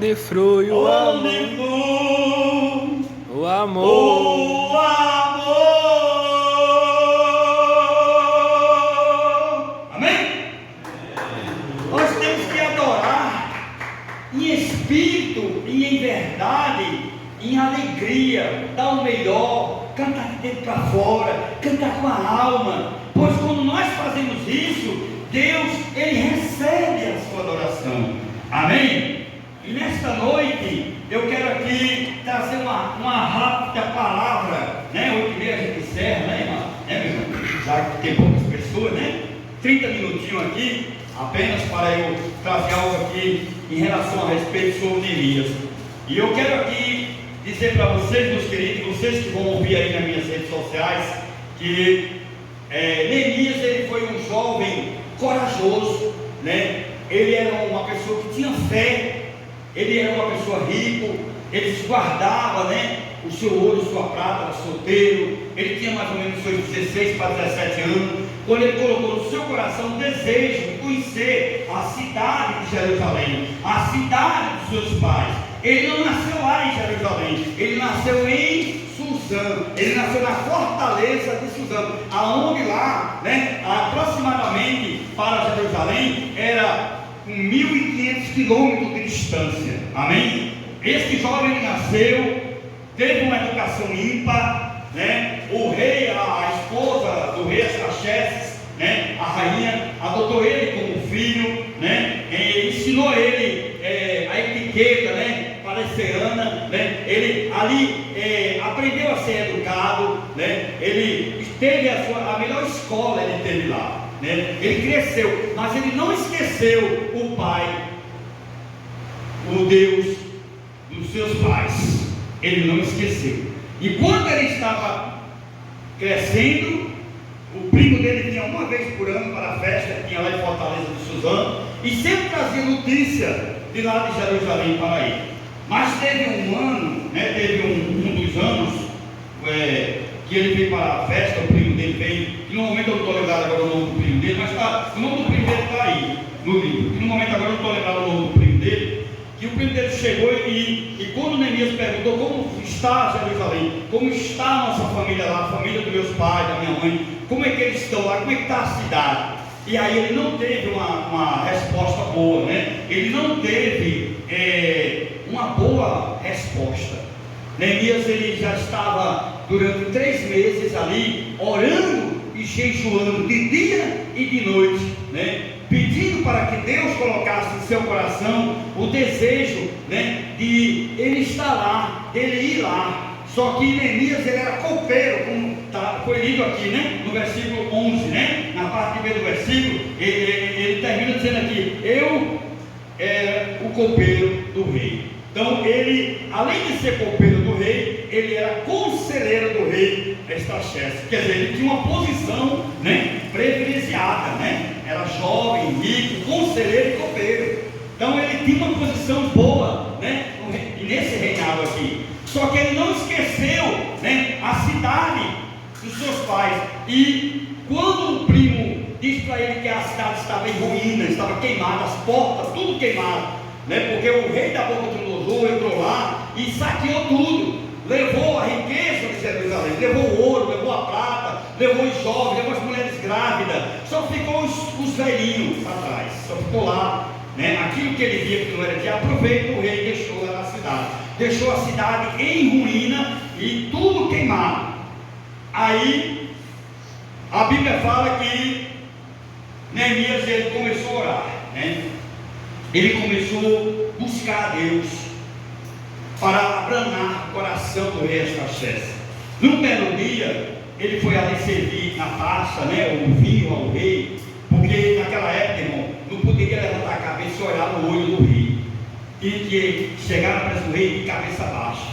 onde flui o amor. O amor. O amor. Amém? Nós temos que adorar em espírito e em verdade, em alegria, dar o melhor, cantar de dentro para fora, cantar com a alma, pois quando nós fazemos isso, Deus, Ele recebe a sua adoração. Amém? E nesta noite, eu quero aqui trazer uma rápida palavra, né? 8h30 a gente encerra, né, irmão? Meu irmão? Já que tem poucas pessoas, né? 30 minutinhos aqui, apenas para eu trazer algo aqui em relação a respeito sobre Neemias. E eu quero aqui dizer para vocês, meus queridos, vocês que vão ouvir aí nas minhas redes sociais, que Neemias, ele foi um jovem corajoso, né? Ele era uma pessoa que tinha fé, ele era uma pessoa rica, ele se guardava, né? O seu ouro, sua prata, era solteiro, ele tinha mais ou menos seus 16 para 17 anos, quando ele colocou no seu coração o desejo de conhecer a cidade de Jerusalém, a cidade dos seus pais. Ele não nasceu lá em Jerusalém, ele nasceu em Suzã, ele nasceu na fortaleza de Suzã, aonde lá, né, aproximadamente para Jerusalém, era 1.500 quilômetros de distância. Amém? Esse jovem ele nasceu, teve uma educação ímpar, né? O rei, a esposa do rei Astaxerxes, né, a rainha, adotou ele como filho, né? Ensinou ele a etiqueta, né, palestiniana, né? Ele ali aprendeu a ser educado, né? Ele teve a melhor escola, ele teve lá, né? Ele cresceu, mas ele não esqueceu o pai, o Deus dos seus pais. Ele não esqueceu. E quando ele estava crescendo, o primo dele vinha uma vez por ano para a festa que tinha lá em Fortaleza de Suzã, e sempre trazia notícia de lá de Jerusalém para ele. Mas teve um ano, né, teve um dos anos que ele veio para a festa, o primo dele veio, que no momento eu não estou lembrado agora o nome do primo dele, mas o nome do primo dele está aí no livro, que no momento agora eu não estou lembrado o nome do primo dele, que o primo dele chegou e quando Neemias perguntou como está Jerusalém, como está a nossa família lá, a família dos meus pais, da minha mãe, como é que eles estão lá, como é que está a cidade? E aí ele não teve uma resposta boa, né? Ele não teve uma boa resposta. Neemias ele já estava durante 3 meses ali, orando e jejuando de dia e de noite, né? Pedindo para que Deus colocasse em seu coração o desejo, né, de ele estar lá, dele ir lá. Só que Neemias ele era copeiro, como foi lido aqui, né, no versículo 11, né, na parte B do versículo, ele termina dizendo aqui: eu era o copeiro do rei. Então ele, além de ser copeiro do rei, ele era conselheiro do rei Astaxerxes. Quer dizer, ele tinha uma posição, né, privilegiada, né? Era jovem, rico, conselheiro e copeiro. Então ele tinha uma posição boa, né, nesse reinado aqui. Só que ele não esqueceu, né, a cidade dos seus pais. E quando o primo disse para ele que a cidade estava em ruína, estava queimada, as portas, tudo queimado, né, porque o rei da Nabucodonosor entrou lá e saqueou tudo, levou a riqueza de Jerusalém, levou o ouro, levou a prata, levou os jovens, levou as mulheres grávidas, só ficou os velhinhos para trás, só ficou lá, né, aquilo que ele via que não era de aproveito, o rei deixou lá na cidade, deixou a cidade em ruína e tudo queimado. Aí a Bíblia fala que Neemias ele começou a orar, né? Ele começou a buscar a Deus para abranar o coração do rei Astaxerxes. Num belo dia, ele foi ali servir na taça, né, o vinho ao rei, porque naquela época, irmão, não poderia levantar a cabeça e olhar no olho do rei. Tinha que chegar na presença do rei de cabeça baixa.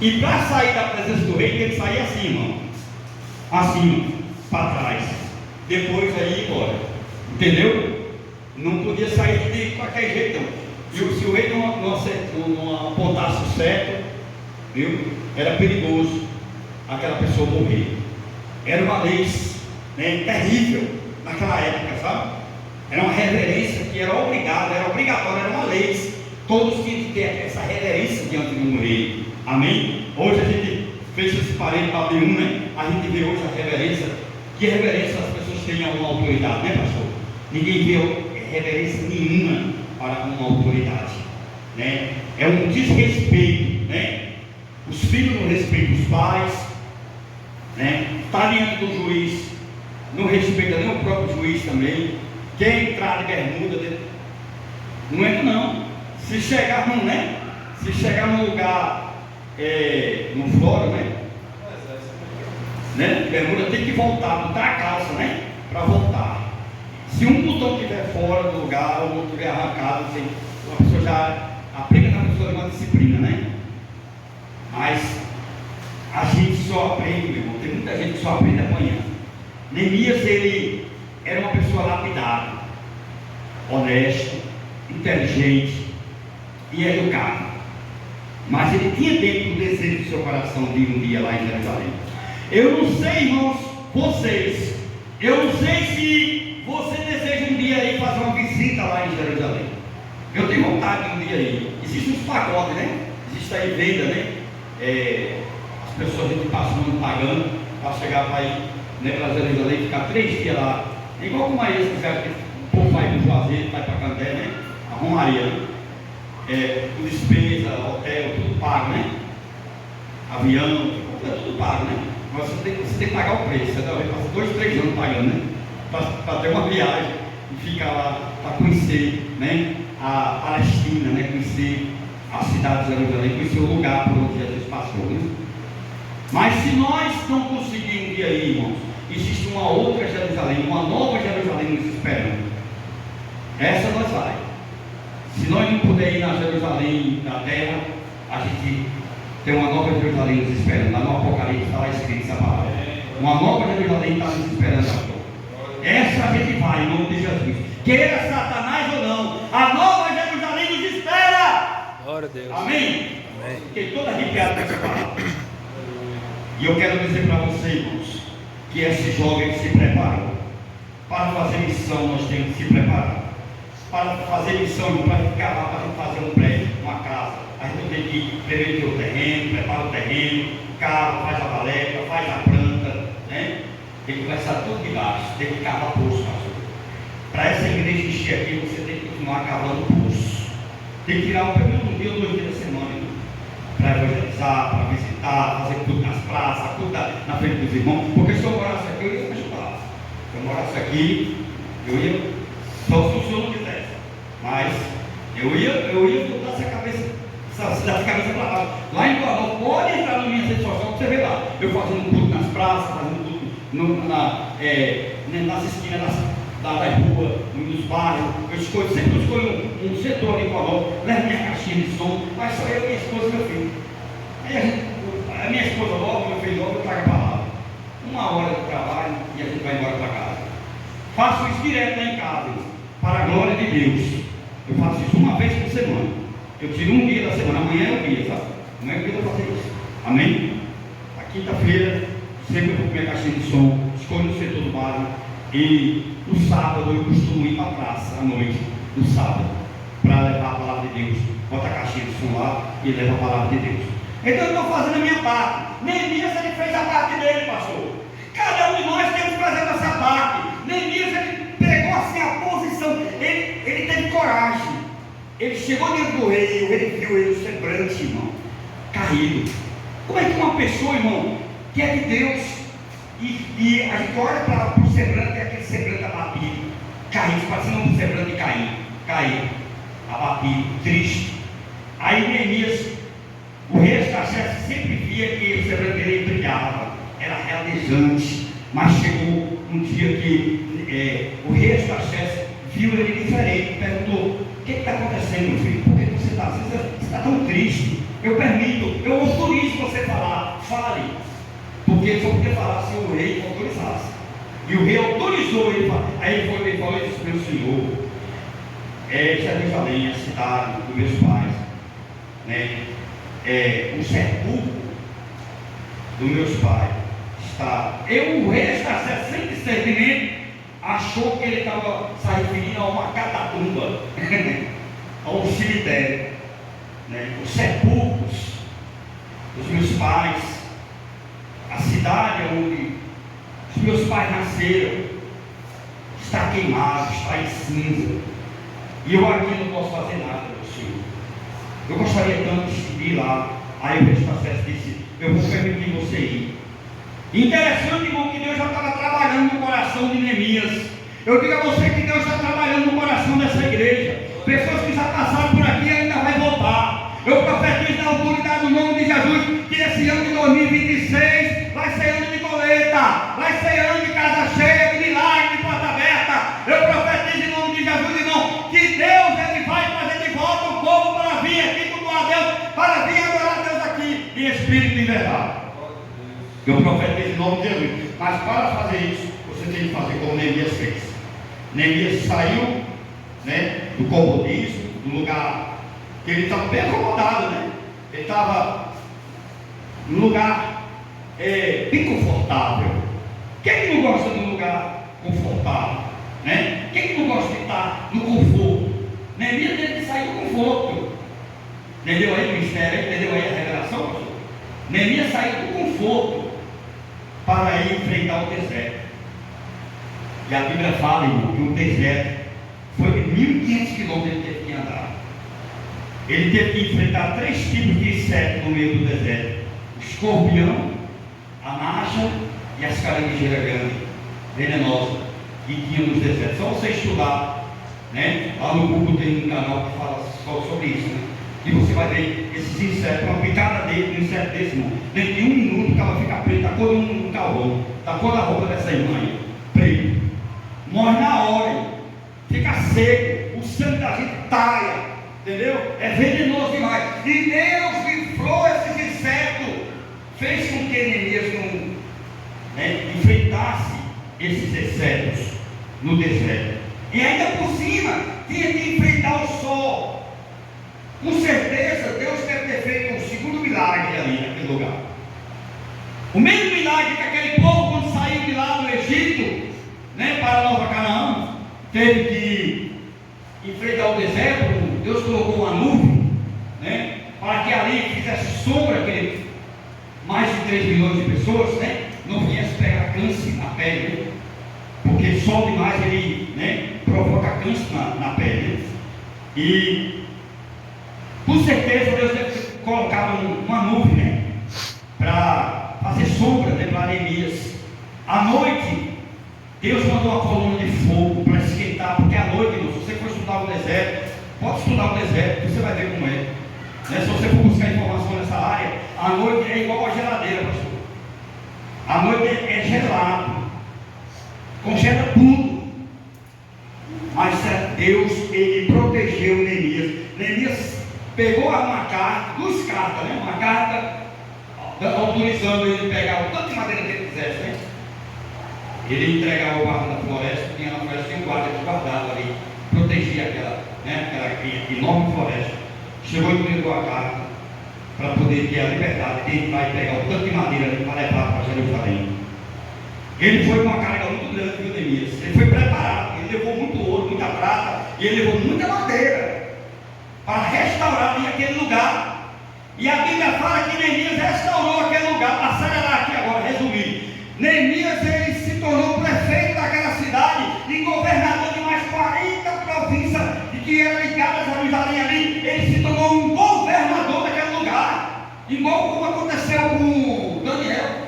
E para sair da presença do rei, tem que sair assim, irmão, assim, para trás. Depois aí ir embora. Entendeu? Não podia sair de qualquer jeito, não. E se o rei não apontasse o certo, viu? Era perigoso aquela pessoa morrer. Era uma lei, né, terrível naquela época, sabe? Era uma reverência que era obrigada, era obrigatória, era uma lei Todos tinham que ter essa reverência diante de um rei. Amém? Hoje a gente fecha esse parede para abrir né? A gente vê hoje a reverência. Que reverência as pessoas têm a uma autoridade, né, pastor? Ninguém vê reverência nenhuma para uma autoridade, né? É um desrespeito, né? Os filhos não respeitam os pais, né? Está diante do juiz, não respeita nem o próprio juiz também. Quer entrar de bermuda, não entra não. Se chegar num, né? Se chegar num lugar, no fórum, né? Bermuda tem que voltar, botar a calça, né? Para voltar. Se um botão estiver fora do lugar, ou outro estiver arrancado, assim, a pessoa já aplica na pessoa uma disciplina, né? Mas a gente só aprende, meu irmão. Tem muita gente que só aprende apanhando. Neemias, ele era uma pessoa lapidada, honesto, inteligente e educado. Mas ele tinha dentro do desejo do seu coração de ir um dia lá em Jerusalém. Eu não sei, irmãos, vocês, eu não sei se você deseja um dia aí fazer uma visita lá em Jerusalém. Eu tenho vontade de um dia aí. Existem uns pacotes, né? Existe aí venda, né? As pessoas a gente passa o ano pagando para chegar para ir, né, para Jerusalém, ficar 3 dias lá. É igual como aí, o povo vai para o Juazeiro, vai para Candé, né? A Romaria, né? Despesa, hotel, tudo pago, né? Avião, tudo pago, né? Mas você tem que pagar o preço. Você passa 2, 3 anos pagando, né? Para ter uma viagem e ficar lá para conhecer, né? A Palestina, né? Conhecer a cidade de Jerusalém, conhecer o lugar por onde Jesus passou, né? Mas se nós não conseguirmos ir aí, irmãos, existe uma outra Jerusalém, uma nova Jerusalém nos esperando. Essa nós vai. Se nós não pudermos ir na Jerusalém da terra, a gente tem uma nova Jerusalém nos esperando. Lá no Apocalipse está lá escrito essa palavra. Uma nova Jerusalém está nos esperando, pastor. Essa a gente vai, em nome de Jesus. Queira Satanás ou não, a nova Jerusalém nos espera. Glória a Deus. Amém? Amém. Fiquei todo arrepiado com essa palavra. E eu quero dizer para vocês, irmãos, que esse jovem se preparou. Para fazer missão, nós temos que se preparar. Para fazer missão, não para ficar lá, para a gente fazer um prédio, uma casa. A gente tem que prever o terreno, prepara o terreno, cava, faz a valeca, faz a planta, né? Tem que começar tudo de baixo, tem que cavar poço, pastor. Para essa igreja encher aqui, você tem que continuar cavando poço. Tem que tirar pelo menos 1 dia ou 2 dias da semana, né? Para evangelizar, para visitar, fazer tudo nas praças, tudo na frente dos irmãos. Porque se eu morasse aqui, eu ia me ajudar. Se eu morasse aqui, eu ia, só se o senhor não quisesse. Mas eu ia botar essa cabeça para baixo. Lá em Guarulhos, pode entrar na minha rede social que você vê lá. Eu fazendo tudo nas praças, fazendo tudo nas esquinas das ruas, nos bairros. Eu sempre escolho um setor ali em Guarulhos, levo minha caixinha de som, mas só eu, minha esposa e meu filho. Aí a minha esposa logo, meu filho logo, eu trago a palavra. 1 hora de trabalho e a gente vai embora para casa. Faço isso direto lá em casa, para a glória de Deus. Eu faço isso uma vez por semana. Eu tiro um dia da semana, amanhã é o dia, sabe? Amanhã é o dia de eu fazer isso. Amém? A quinta-feira, sempre eu vou com minha caixinha de som, escolho o setor do bairro. E no sábado eu costumo ir para a praça à noite, no sábado, para levar a palavra de Deus. Bota a caixinha de som lá e leva a palavra de Deus. Então eu estou fazendo a minha parte. Neemias, ele fez a parte dele, pastor. Cada um de nós temos que fazer a nossa parte. Neemias, ele pegou assim a posição, ele teve coragem. Ele chegou dentro do rei, o rei viu ele semblante, irmão, caído. Como é que uma pessoa, irmão, que é de Deus, e a gente olha para o semblante, é aquele semblante abatido, caído, parecendo um semblante de caído, abatido, triste. Aí Neemias, o rei Artaxerxes sempre via que o semblante dele brilhava, era realejante, mas chegou um dia que o rei Artaxerxes viu ele diferente, perguntou: o que está acontecendo, meu filho? Por que você está tão triste? Eu permito, eu autorizo você falar, fale. Porque só podia falar se o rei autorizasse. E o rei autorizou ele. Aí ele falou e disse: meu senhor, Jerusalém, a cidade dos meus pais, né? O sepulcro dos meus pais está. O rei está sem discernimento, achou que ele estava se referindo a uma catatumba, a um cemitério. né, os sepulcros dos meus pais, a cidade onde os meus pais nasceram, está queimado, está em cinza, e eu aqui não posso fazer nada, meu Senhor. Eu gostaria tanto de ir lá. Aí o Restaurante disse: eu vou permitir você ir. Interessante, irmão, que Deus já estava trabalhando no coração de Neemias. Eu digo a você que Deus está trabalhando no coração dessa igreja. Pessoas que já passaram por aqui e ainda vai voltar. Eu profetizo na autoridade do nome de Jesus que esse ano de 2026 vai ser ano de colheita, vai ser ano de casa cheia, de milagre, de porta aberta. Eu profetizo em nome de Jesus, irmão, que Deus ele vai trazer de volta o povo para vir aqui cultuar a Deus, para vir adorar a Deus aqui em espírito e em verdade. Eu profetizo em nome de Jesus. Mas para fazer isso, você tem que fazer como Neemias fez. Neemias saiu, né, do comodismo, do lugar que ele estava bem acomodado, né? Ele estava num lugar bem confortável. Quem não gosta de um lugar confortável? Né? Quem não gosta de estar no conforto? Neemias teve que sair do conforto. Entendeu aí o mistério? Entendeu aí a revelação, pastor? Neemias saiu do conforto para ir enfrentar o deserto. E a Bíblia fala, irmão, que o deserto foi de 1.500 quilômetros ele teve que andar. Ele teve que enfrentar 3 tipos de insetos no meio do deserto: o escorpião, a naja e as caranguejeiras grandes, venenosas, que tinham nos desertos. Só você estudar, né? Lá no Google tem um canal que fala só sobre isso, né? E você vai ver esses insetos, uma picada dele, um inseto desse, irmão. Dentro de 1 minuto que ela fica preta, a cor de um carvão, da cor da roupa dessa irmã aí, preto. Morre na hora, hein? Fica seco, o sangue da gente talha, entendeu? É venenoso demais. E Deus livrou esses insetos, fez com que Neemias não, né, enfrentasse esses insetos no deserto. E ainda por cima, tinha que enfrentar o sol. Com certeza, Deus deve ter feito um segundo milagre ali naquele lugar. O mesmo milagre que aquele povo, quando saiu de lá do Egito, né, para Nova Canaã, teve que enfrentar o deserto. Deus colocou uma nuvem, né, para que ali fizesse sombra, que mais de 3 milhões de pessoas, né, não viesse pegar câncer na pele, porque sol demais ele, né, provoca câncer na pele. E com certeza Deus deve ter colocado uma nuvem, né, para fazer sombra, né, para Neemias. À noite, Deus mandou uma coluna de fogo para esquentar, porque à noite, irmão, se você for estudar o deserto, pode estudar o deserto, você vai ver como é. Né? Se você for buscar informação nessa área, à noite é igual a geladeira, pastor. À noite é gelado, congela tudo. Mas Deus, ele protegeu Neemias. Neemias pegou uma carta, 2 cartas, né? Uma carta autorizando ele pegar o tanto de madeira que ele quisesse, né? Ele entregava o guarda da floresta, tinha na floresta, tinha um guarda que guardava ali, protegia aquela, né, aquela enorme floresta. Chegou e entregou a carta para poder ter a liberdade de entrar e pegar o tanto de madeira ali para levar para Jerusalém. Ele foi com uma carga muito grande, viu, Neemias? Ele foi preparado, ele levou muito ouro, muita prata, e ele levou muita madeira para restaurar ali aquele lugar. E a Bíblia fala que Neemias restaurou aquele lugar. Para acelerar aqui agora, resumir, Neemias ele se tornou prefeito daquela cidade e governador de mais 40 províncias que eram ligadas a Jerusalém ali. Ele se tornou um governador daquele lugar, igual como aconteceu com Daniel.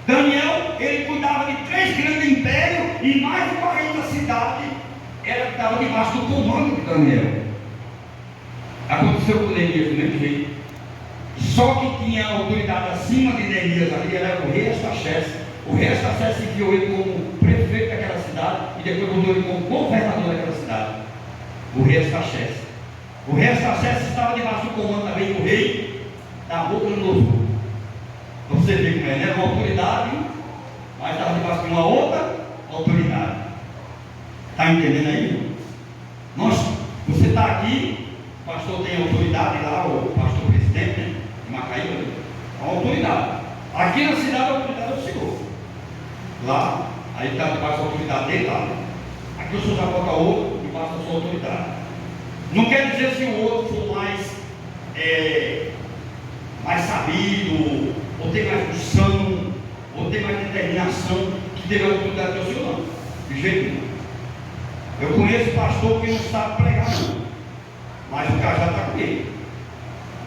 Daniel, ele cuidava de 3 grandes impérios e mais de 40 cidades. Ela estava debaixo do comando de Daniel. Aconteceu com Neemias do mesmo jeito. Só que tinha autoridade acima de Neemias ali, era o rei Artaxerxes. O rei Artaxerxes enviou ele como prefeito daquela cidade e depois botou ele como governador daquela cidade. O rei Artaxerxes. O rei Artaxerxes estava debaixo do comando também do rei da boca do novo. Você vê como é, né? Uma autoridade, mas estava debaixo de uma outra autoridade. Está entendendo aí? Você está aqui, o pastor tem autoridade lá, o pastor presidente, né, de Macaíba, é uma autoridade. Aqui na cidade a autoridade é o Senhor. Lá, aí está debaixo da autoridade dele lá. Aqui o Senhor já bota outro debaixo da sua autoridade. Não quer dizer se o outro for mais mais sabido, ou tem mais noção, ou tem mais determinação, que teve a oportunidade do Senhor, não. De jeito nenhum. Eu conheço pastor que não sabe pregar, não. Mas o cajado está com ele.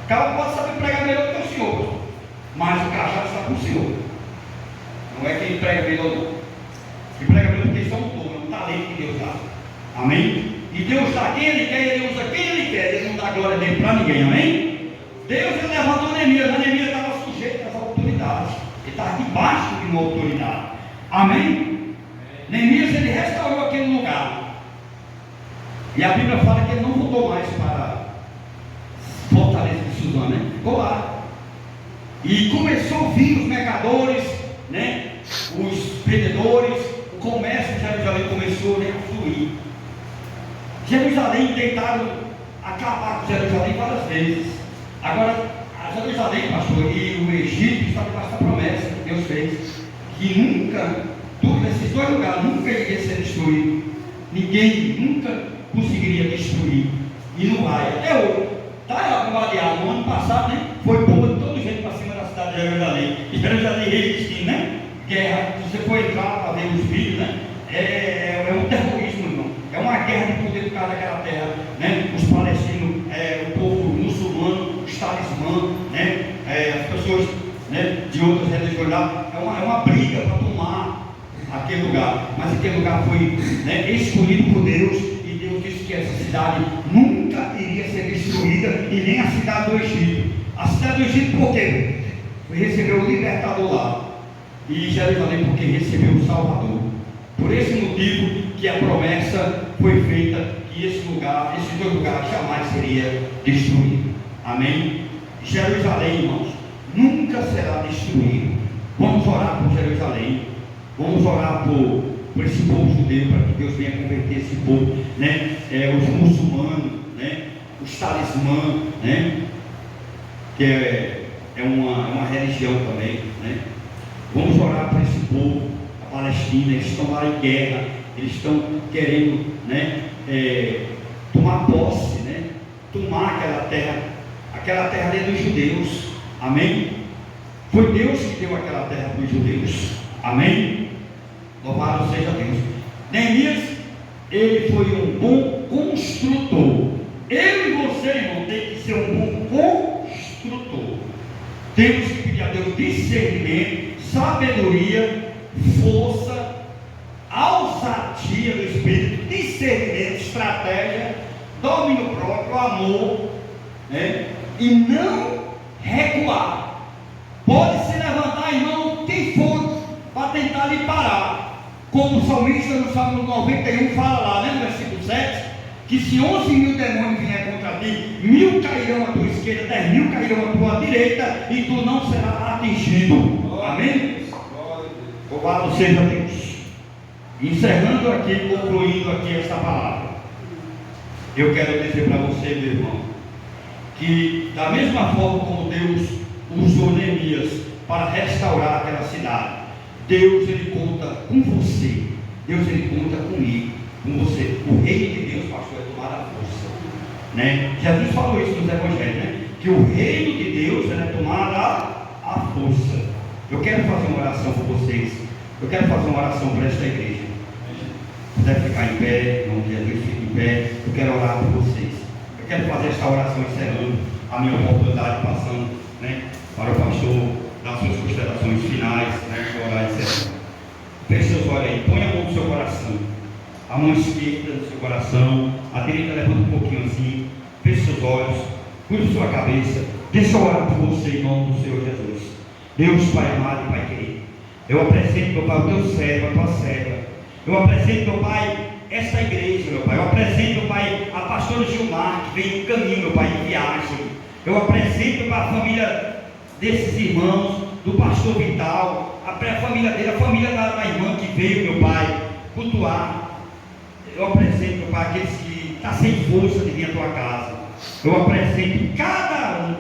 O cara pode saber pregar melhor do que o senhor, mas o cajado está com o senhor. Não é quem prega melhor, não. Quem prega melhor porque isso é um dom, é um talento que Deus dá. Amém? E Deus dá quem Ele quer, Ele usa quem Ele quer. Ele não dá glória dele para ninguém, amém? Deus ele levantou Neemias, mas Neemias estava sujeito às autoridades. Ele estava debaixo de uma autoridade. Amém? Neemias ele restaurou aquele lugar. E a Bíblia fala que ele não voltou mais para Fortaleza de Suzã, né? Ficou lá. E começou a vir os mercadores, né? Os vendedores, o comércio de Jerusalém começou, né, a fluir. Jerusalém tentaram acabar com Jerusalém várias vezes. Agora, a Jerusalém, pastor, e o Egito está debaixo da promessa que Deus fez, que nunca, esses dois lugares nunca iria ser destruído. Ninguém nunca conseguiria destruir. E não vai. Até hoje. Está bombardeado. No ano passado, né? Foi bomba de todo jeito para cima da cidade de Jerusalém. E Jerusalém resistindo, né? Guerra. Se você for entrar para ver os vídeos, né? É um terrorismo, irmão. É uma guerra de poder por causa daquela terra, né? Os palestinos, o povo muçulmano, os talismãs, né? As pessoas, né, de outras religiões lá. É uma briga para tomar aquele lugar. Mas aquele lugar foi, né, escolhido por Deus. E Deus disse que essa cidade nunca iria ser destruída, e nem a cidade do Egito. A cidade do Egito, por quê? Recebeu o libertador lá. E Jerusalém, porque recebeu o Salvador. Por esse motivo que a promessa foi feita, que esses dois lugares jamais seria destruído. Amém? Jerusalém, irmãos, nunca será destruído. Vamos orar por Jerusalém. Vamos orar por esse povo judeu, para que Deus venha converter esse povo, né? Os muçulmanos, né? Os talismãs, né? Que é uma religião também, né? Vamos orar por esse povo, a Palestina. Eles estão lá em guerra, eles estão querendo, né? Tomar posse, né? Tomar aquela terra ali dos judeus. Amém? Foi Deus que deu aquela terra para os judeus. Amém? Louvado seja Deus. Neemias, ele foi um bom construtor. Eu e você, irmão, tem que ser um bom construtor. Temos que pedir a Deus discernimento, sabedoria, força, ousadia do Espírito, discernimento, estratégia, domínio próprio, amor, né? E não recuar. Pode se levantar, irmão, quem for, para tentar lhe parar. Como o salmista no Salmo 91 fala lá, né, no versículo 7, que se 11.000 demônios vier contra ti, 1.000 cairão à tua esquerda, 10.000 cairão à tua direita, e tu não serás atingido. Amém? Louvado seja Deus. Encerrando aqui, concluindo aqui esta palavra, eu quero dizer para você, meu irmão, que da mesma forma como Deus usou Neemias para restaurar aquela cidade, Deus ele conta com você. Deus ele conta comigo, com você. O reino de Deus, pastor, é tomar a força, né? Jesus falou isso nos evangelhos, né? Que o reino de Deus é tomar a força. Eu quero fazer uma oração por vocês. Eu quero fazer uma oração para esta igreja. Se puder ficar em pé, em nome de Jesus, fique em pé. Eu quero orar por vocês. Eu quero fazer esta oração encerrando a minha oportunidade, passando, né, para o pastor dar suas considerações finais, né, de orar encerrando. Feche seus olhos aí, põe a mão no seu coração, a mão esquerda no seu coração, a direita levanta um pouquinho assim, feche seus olhos, cuide sua cabeça, deixa eu orar por você em nome do Senhor Jesus. Deus, Pai amado e Pai querido, eu apresento, meu Pai, o teu servo, a tua serva. Eu apresento, meu Pai, esta igreja, meu Pai. Eu apresento, meu Pai, a pastora Gilmar, que vem no caminho, meu Pai, em viagem. Eu apresento para a família desses irmãos, do pastor Vital, a família dele, a família da irmã que veio, meu Pai, cultuar. Eu apresento, meu Pai, aqueles que estão sem força de vir à tua casa. Eu apresento cada um.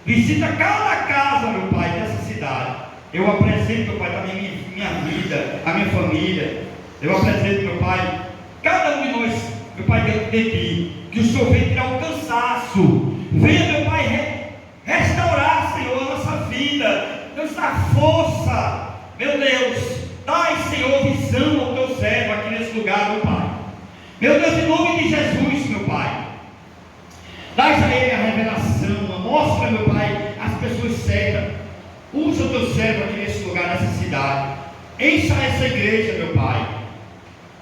Visita cada casa, meu Pai, dessa cidade. Eu apresento, meu Pai, também minha vida, a minha família. Eu apresento, meu Pai, cada um de nós, meu Pai, dentro de ti. Que o Senhor venha tirar o cansaço. Venha, meu Pai, Deus dá força, meu Deus, dai, Senhor, visão ao teu servo aqui nesse lugar, meu Pai. Meu Deus, em nome de Jesus, meu Pai, dai a ele a revelação, mostra, meu Pai, as pessoas certas. Usa o teu servo aqui nesse lugar, nessa cidade. Encha essa igreja, meu Pai.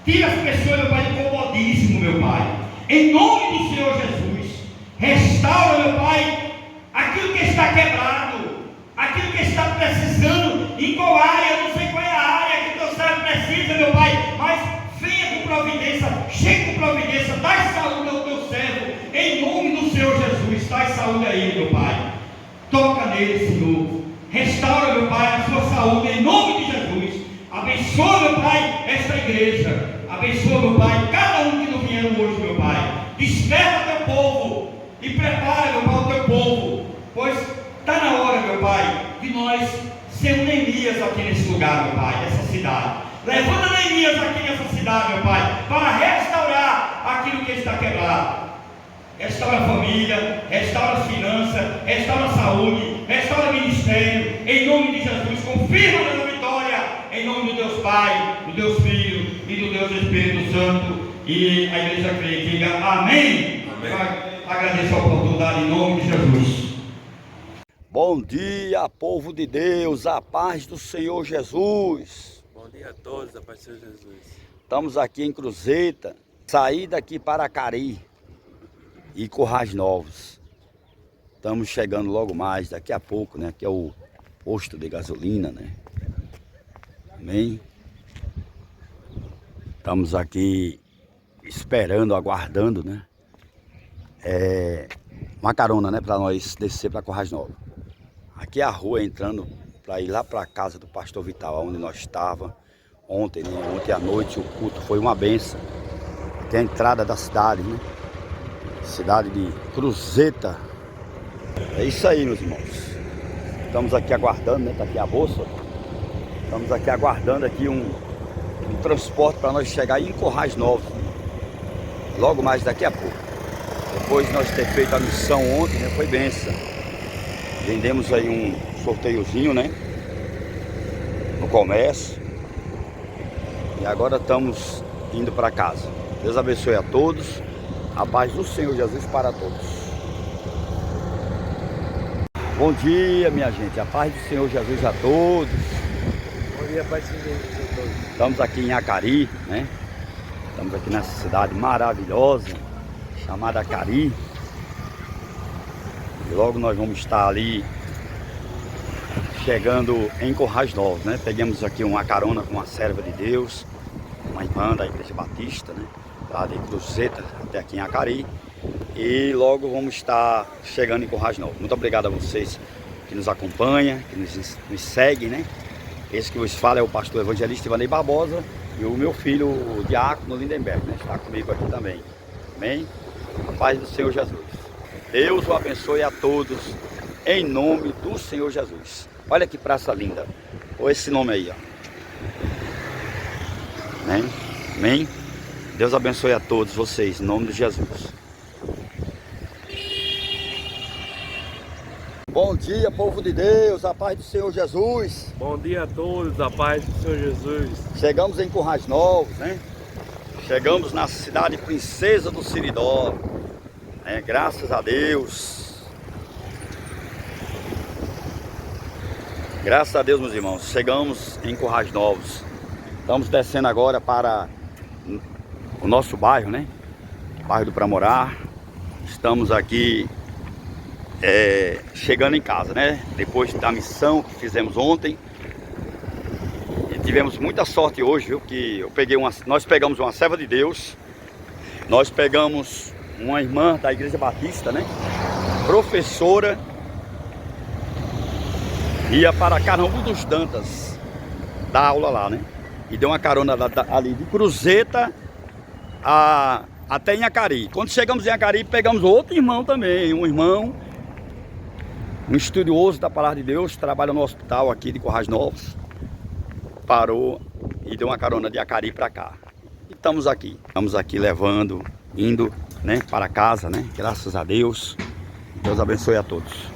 Tira as pessoas, meu Pai, do comodismo, meu Pai. Em nome do Senhor Jesus. Restaura, meu Pai, aquilo que está quebrado, aquilo que está precisando. Em qual área? Eu não sei qual é a área que o teu servo precisa, meu Pai. Mas venha com providência, chegue com providência. Dai saúde ao teu servo. Em nome do Senhor Jesus. Dai saúde a ele, meu Pai. Toca nele, Senhor. Restaura, meu Pai, a sua saúde. Em nome de Jesus. Abençoa, meu Pai, esta igreja. Abençoa, meu Pai, cada um que não vieram hoje, meu Pai. Desperta teu povo e prepara, meu Pai, o teu povo, pois está na hora, meu Pai, de nós sermos Neemias aqui nesse lugar, meu Pai, nessa cidade. Levanta Neemias aqui nessa cidade, meu Pai, para restaurar aquilo que está quebrado. Restaura a família, restaura as finanças, restaura a saúde, restaura o ministério, em nome de Jesus. Confirma a tua vitória, em nome do Deus Pai, do Deus Filho e do Deus Espírito Santo. E a igreja crê, diga amém. Amém. Agradeço a oportunidade em nome de Jesus. Bom dia, povo de Deus, a paz do Senhor Jesus. Bom dia a todos, a paz do Senhor Jesus. Estamos aqui em Cruzeta, saí daqui para Acari e Currais Novos. Estamos chegando logo mais, daqui a pouco, né? Que é o posto de gasolina, né? Amém? Estamos aqui esperando, aguardando, né? Uma carona, né? Para nós descer para Currais Novos. Aqui é a rua entrando para ir lá para a casa do pastor Vital, onde nós estávamos ontem, né? Ontem à noite o culto foi uma benção. Aqui é a entrada da cidade, né? Cidade de Cruzeta. É isso aí, meus irmãos. Estamos aqui aguardando, né? Está aqui a bolsa. Estamos aqui aguardando aqui um transporte para nós chegar em Currais Novos. Logo mais daqui a pouco. Depois de nós ter feito a missão ontem, né? Foi benção. Vendemos aí um sorteiozinho, né? No comércio. E agora estamos indo para casa. Deus abençoe a todos. A paz do Senhor Jesus para todos. Bom dia, minha gente. A paz do Senhor Jesus a todos. Bom dia, a paz do Senhor Jesus a todos. Estamos aqui em Acari, né? Estamos aqui nessa cidade maravilhosa chamada Acari. E logo nós vamos estar ali chegando em Currais Novos, né? Pegamos aqui uma carona com uma serva de Deus, uma irmã da Igreja Batista, né? Lá de Cruzeta até aqui em Acari. E logo vamos estar chegando em Currais Novos. Muito obrigado a vocês que nos acompanham, que nos seguem, né? Esse que vos fala é o pastor evangelista Ivanei Barbosa e o meu filho, o diácono Lindenberg, né? Está comigo aqui também. Amém? A paz do Senhor Jesus. Deus o abençoe a todos, em nome do Senhor Jesus. Olha que praça linda. Olha esse nome aí, ó. Amém? Amém? Deus abençoe a todos vocês, em nome de Jesus. Bom dia, povo de Deus, a paz do Senhor Jesus. Bom dia a todos, a paz do Senhor Jesus. Chegamos em Currais Novos, né? Chegamos na cidade Princesa do Siridó, né? Graças a Deus. Graças a Deus, meus irmãos. Chegamos em Currais Novos. Estamos descendo agora para o nosso bairro, né? Bairro do Pramorar. Estamos aqui chegando em casa, né? Depois da missão que fizemos ontem. E tivemos muita sorte hoje, viu? Que nós pegamos uma serva de Deus. Nós pegamos uma irmã da Igreja Batista, né? Professora. Ia para Carambu dos Dantas dar aula lá, né? E deu uma carona ali de Cruzeta até em Acari. Quando chegamos em Acari, pegamos outro irmão também, um estudioso da Palavra de Deus, trabalha no hospital aqui de Currais Novos. Parou e deu uma carona de Acari para cá. E estamos aqui indo, né, para casa, né? Graças a Deus. Deus abençoe a todos.